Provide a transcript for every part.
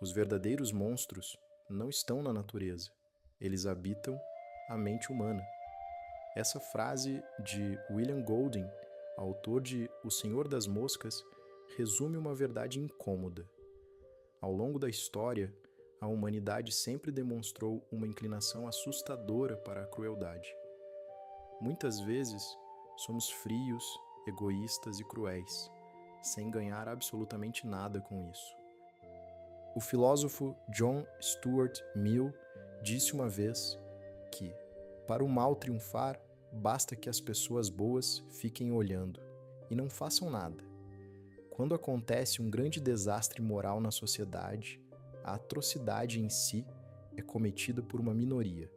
Os verdadeiros monstros não estão na natureza, eles habitam a mente humana. Essa frase de William Golding, autor de O Senhor das Moscas, resume uma verdade incômoda. Ao longo da história, a humanidade sempre demonstrou uma inclinação assustadora para a crueldade. Muitas vezes, somos frios, egoístas e cruéis, sem ganhar absolutamente nada com isso. O filósofo John Stuart Mill disse uma vez que, para o mal triunfar, basta que as pessoas boas fiquem olhando e não façam nada. Quando acontece um grande desastre moral na sociedade, a atrocidade em si é cometida por uma minoria,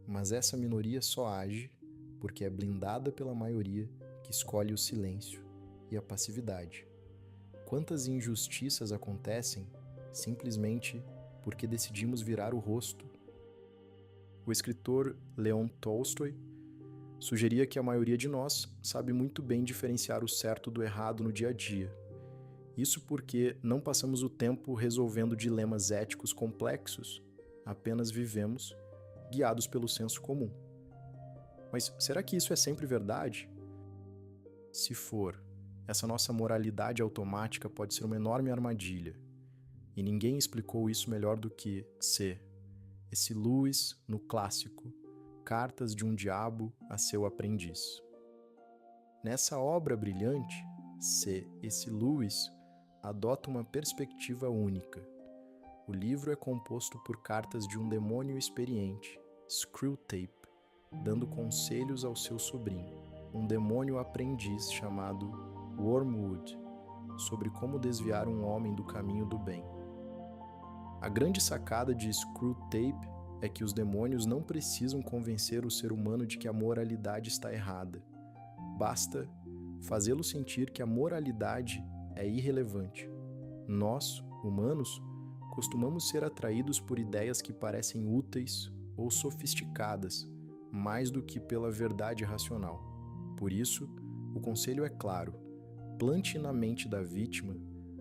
mas essa minoria só age porque é blindada pela maioria que escolhe o silêncio e a passividade. Quantas injustiças acontecem simplesmente porque decidimos virar o rosto? O escritor Leon Tolstói sugeria que a maioria de nós sabe muito bem diferenciar o certo do errado no dia a dia. Isso porque não passamos o tempo resolvendo dilemas éticos complexos, apenas vivemos guiados pelo senso comum. Mas será que isso é sempre verdade? Se for, essa nossa moralidade automática pode ser uma enorme armadilha. E ninguém explicou isso melhor do que C.S. Lewis no clássico Cartas de um Diabo a Seu Aprendiz. Nessa obra brilhante, C.S. Lewis adota uma perspectiva única. O livro é composto por cartas de um demônio experiente, Screwtape, dando conselhos ao seu sobrinho, um demônio aprendiz chamado Wormwood, sobre como desviar um homem do caminho do bem. A grande sacada de Screwtape é que os demônios não precisam convencer o ser humano de que a moralidade está errada. Basta fazê-lo sentir que a moralidade é irrelevante. Nós, humanos, costumamos ser atraídos por ideias que parecem úteis ou sofisticadas, mais do que pela verdade racional. Por isso, o conselho é claro: plante na mente da vítima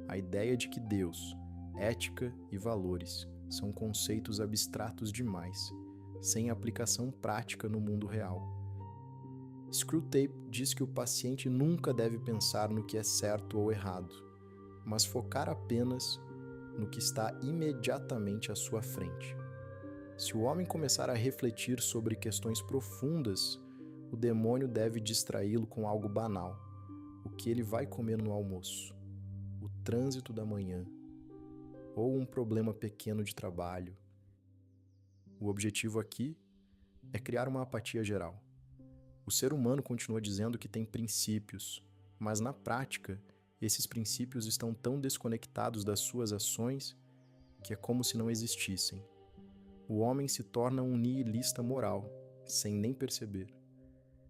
a ideia de que Deus, ética e valores são conceitos abstratos demais, sem aplicação prática no mundo real. Screwtape diz que o paciente nunca deve pensar no que é certo ou errado, mas focar apenas no que está imediatamente à sua frente. Se o homem começar a refletir sobre questões profundas, o demônio deve distraí-lo com algo banal: o que ele vai comer no almoço, o trânsito da manhã, ou um problema pequeno de trabalho. O objetivo aqui é criar uma apatia geral. O ser humano continua dizendo que tem princípios, mas na prática, esses princípios estão tão desconectados das suas ações que é como se não existissem. O homem se torna um nihilista moral, sem nem perceber.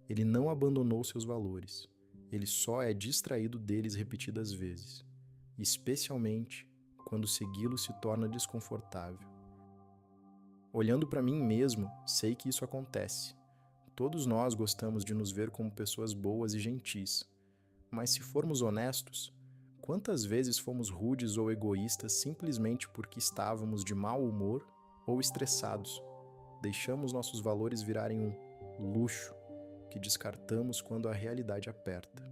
Ele não abandonou seus valores, ele só é distraído deles repetidas vezes, especialmente quando segui-lo se torna desconfortável. Olhando para mim mesmo, sei que isso acontece. Todos nós gostamos de nos ver como pessoas boas e gentis, mas se formos honestos, quantas vezes fomos rudes ou egoístas simplesmente porque estávamos de mau humor ou estressados? Deixamos nossos valores virarem um luxo que descartamos quando a realidade aperta.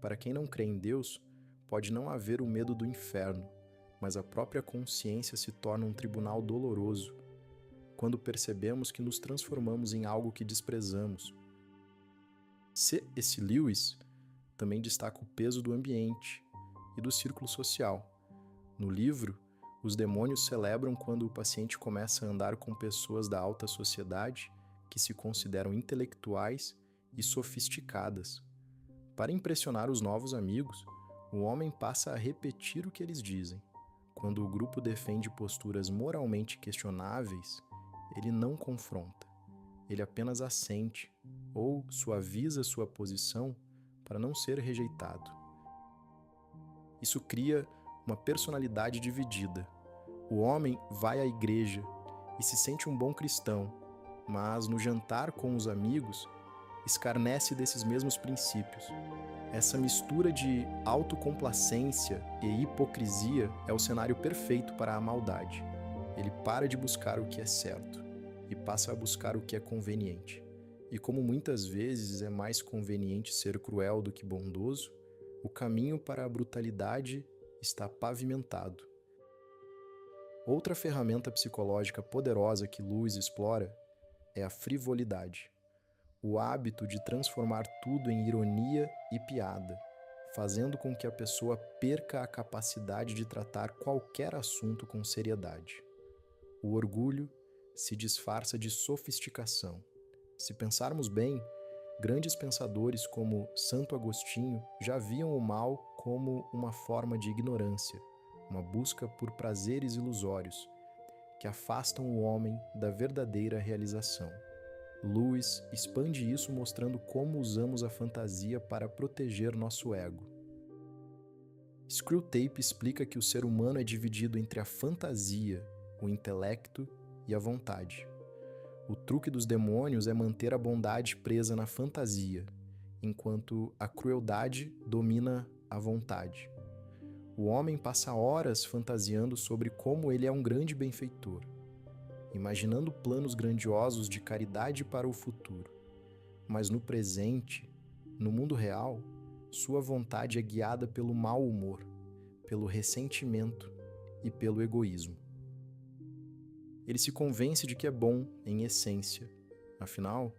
Para quem não crê em Deus, pode não haver o medo do inferno, mas a própria consciência se torna um tribunal doloroso quando percebemos que nos transformamos em algo que desprezamos. C.S. Lewis também destaca o peso do ambiente e do círculo social. No livro, os demônios celebram quando o paciente começa a andar com pessoas da alta sociedade que se consideram intelectuais e sofisticadas. Para impressionar os novos amigos, o homem passa a repetir o que eles dizem. Quando o grupo defende posturas moralmente questionáveis, ele não confronta, ele apenas assente ou suaviza sua posição para não ser rejeitado. Isso cria uma personalidade dividida. O homem vai à igreja e se sente um bom cristão, mas no jantar com os amigos, escarnece desses mesmos princípios. Essa mistura de autocomplacência e hipocrisia é o cenário perfeito para a maldade. Ele para de buscar o que é certo e passa a buscar o que é conveniente. E como muitas vezes é mais conveniente ser cruel do que bondoso, o caminho para a brutalidade está pavimentado. Outra ferramenta psicológica poderosa que Lewis explora é a frivolidade, o hábito de transformar tudo em ironia e piada, fazendo com que a pessoa perca a capacidade de tratar qualquer assunto com seriedade. O orgulho se disfarça de sofisticação. Se pensarmos bem, grandes pensadores como Santo Agostinho já viam o mal como uma forma de ignorância, uma busca por prazeres ilusórios, que afastam o homem da verdadeira realização. Lewis expande isso mostrando como usamos a fantasia para proteger nosso ego. Screwtape explica que o ser humano é dividido entre a fantasia, o intelecto e a vontade. O truque dos demônios é manter a bondade presa na fantasia, enquanto a crueldade domina a vontade. O homem passa horas fantasiando sobre como ele é um grande benfeitor, imaginando planos grandiosos de caridade para o futuro. Mas no presente, no mundo real, sua vontade é guiada pelo mau humor, pelo ressentimento e pelo egoísmo. Ele se convence de que é bom em essência. Afinal,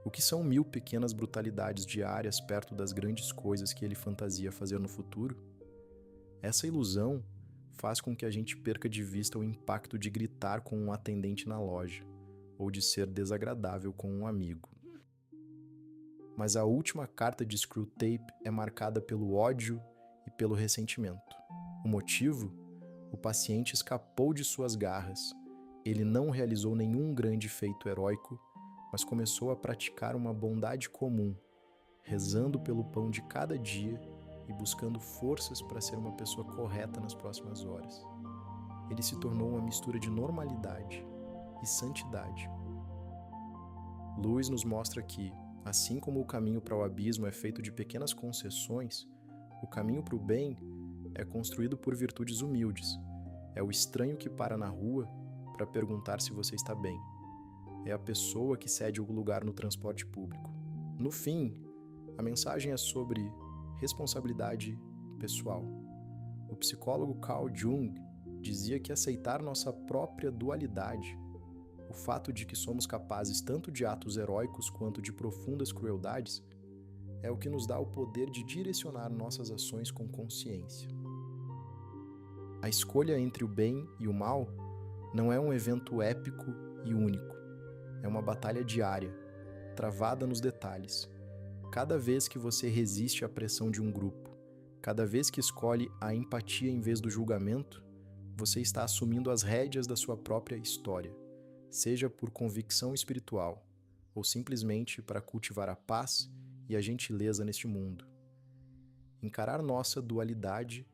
o que são 1000 pequenas brutalidades diárias perto das grandes coisas que ele fantasia fazer no futuro? Essa ilusão faz com que a gente perca de vista o impacto de gritar com um atendente na loja, ou de ser desagradável com um amigo. Mas a última carta de Screwtape é marcada pelo ódio e pelo ressentimento. O motivo? O paciente escapou de suas garras. Ele não realizou nenhum grande feito heróico, mas começou a praticar uma bondade comum, rezando pelo pão de cada dia e buscando forças para ser uma pessoa correta nas próximas horas. Ele se tornou uma mistura de normalidade e santidade. Lewis nos mostra que, assim como o caminho para o abismo é feito de pequenas concessões, o caminho para o bem é construído por virtudes humildes. É o estranho que para na rua para perguntar se você está bem. É a pessoa que cede o lugar no transporte público. No fim, a mensagem é sobre responsabilidade pessoal. O psicólogo Carl Jung dizia que aceitar nossa própria dualidade, o fato de que somos capazes tanto de atos heróicos quanto de profundas crueldades, é o que nos dá o poder de direcionar nossas ações com consciência. A escolha entre o bem e o mal não é um evento épico e único. É uma batalha diária, travada nos detalhes. Cada vez que você resiste à pressão de um grupo, cada vez que escolhe a empatia em vez do julgamento, você está assumindo as rédeas da sua própria história, seja por convicção espiritual ou simplesmente para cultivar a paz e a gentileza neste mundo. Encarar nossa dualidade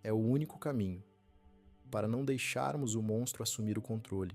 é o único caminho para não deixarmos o monstro assumir o controle.